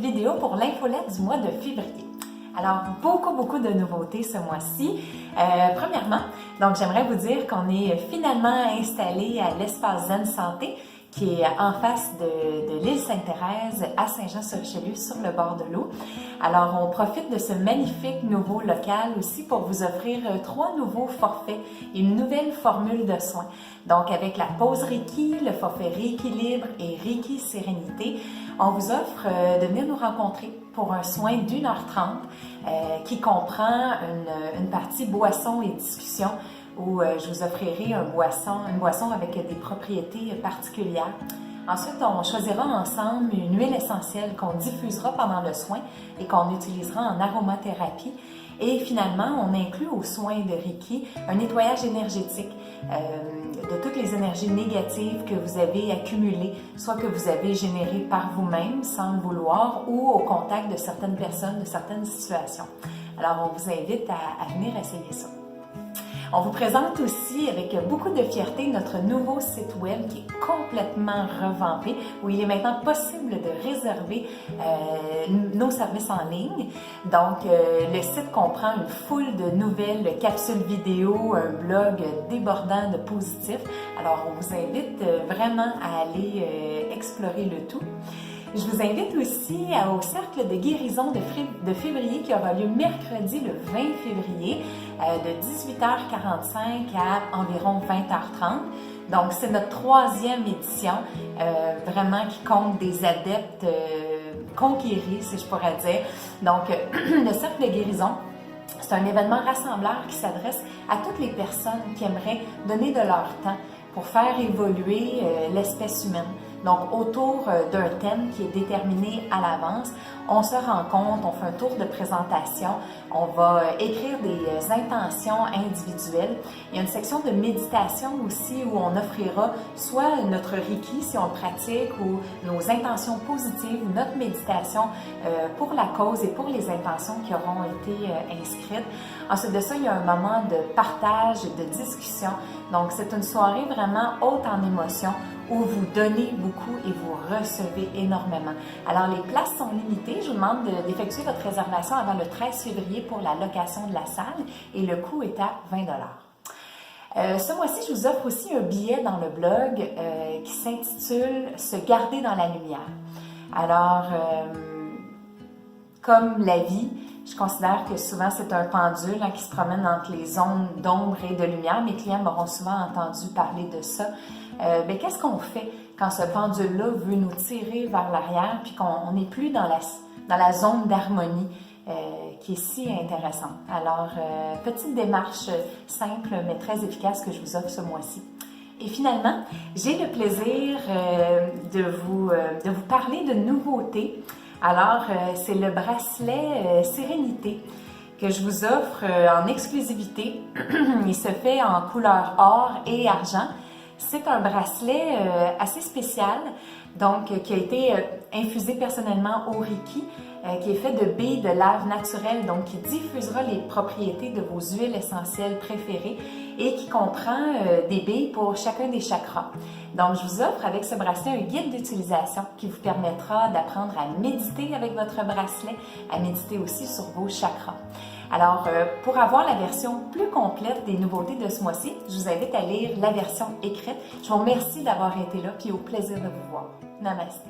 vidéo pour l'infolette du mois de février. Alors, beaucoup de nouveautés ce mois-ci. Premièrement, donc j'aimerais vous dire qu'on est finalement installé à l'espace Zen Santé, qui est en face de l'île Sainte-Thérèse à Saint-Jean-sur-Richelieu, sur le bord de l'eau. Alors, on profite de ce magnifique nouveau local aussi pour vous offrir 3 nouveaux forfaits et une nouvelle formule de soins. Donc, avec la pause Reiki, le forfait Rééquilibre et Reiki Sérénité, on vous offre de venir nous rencontrer pour un soin d'1h30 qui comprend une partie boisson et discussion où je vous offrirai une boisson avec des propriétés particulières. Ensuite, on choisira ensemble une huile essentielle qu'on diffusera pendant le soin et qu'on utilisera en aromathérapie. Et finalement, on inclut aux soins de Reiki un nettoyage énergétique de toutes les énergies négatives que vous avez accumulées, soit que vous avez générées par vous-même sans le vouloir ou au contact de certaines personnes, de certaines situations. Alors, on vous invite à venir essayer ça. On vous présente aussi avec beaucoup de fierté notre nouveau site web qui est complètement revampé, où il est maintenant possible de réserver nos services en ligne. Donc, le site comprend une foule de nouvelles capsules vidéo, un blog débordant de positifs. Alors, on vous invite vraiment à aller explorer le tout. Je vous invite aussi au cercle de guérison de février qui aura lieu mercredi le 20 février de 18h45 à environ 20h30. Donc, c'est notre 3e édition, vraiment qui compte des adeptes conquéris, si je pourrais dire. Donc, le cercle de guérison, c'est un événement rassembleur qui s'adresse à toutes les personnes qui aimeraient donner de leur temps pour faire évoluer l'espèce humaine. Donc, autour d'un thème qui est déterminé à l'avance, on se rencontre, on fait un tour de présentation, on va écrire des intentions individuelles. Il y a une section de méditation aussi où on offrira soit notre Reiki si on le pratique ou nos intentions positives ou notre méditation pour la cause et pour les intentions qui auront été inscrites. Ensuite de ça, il y a un moment de partage et de discussion. Donc, c'est une soirée vraiment haute en émotions où vous donnez beaucoup et vous recevez énormément. Alors, les places sont limitées. Je vous demande d'effectuer votre réservation avant le 13 février pour la location de la salle et le coût est à 20 $. Ce mois-ci, je vous offre aussi un billet dans le blog qui s'intitule « Se garder dans la lumière ». Alors, comme la vie, je considère que souvent c'est un pendule qui se promène entre les zones d'ombre et de lumière. Mes clients m'auront souvent entendu parler de ça. Qu'est-ce qu'on fait quand ce pendule-là veut nous tirer vers l'arrière puis qu'on n'est plus dans la zone d'harmonie qui est si intéressante. Alors, petite démarche simple mais très efficace que je vous offre ce mois-ci. Et finalement, j'ai le plaisir de vous parler de nouveautés. Alors, c'est le bracelet Sérénité que je vous offre en exclusivité. Il se fait en couleur or et argent. C'est un bracelet assez spécial, donc qui a été infusé personnellement au Reiki, qui est fait de billes de lave naturelle, donc qui diffusera les propriétés de vos huiles essentielles préférées et qui comprend des billes pour chacun des chakras. Donc, je vous offre avec ce bracelet un guide d'utilisation qui vous permettra d'apprendre à méditer avec votre bracelet, à méditer aussi sur vos chakras. Alors, pour avoir la version plus complète des nouveautés de ce mois-ci, je vous invite à lire la version écrite. Je vous remercie d'avoir été là, puis au plaisir de vous voir. Namasté.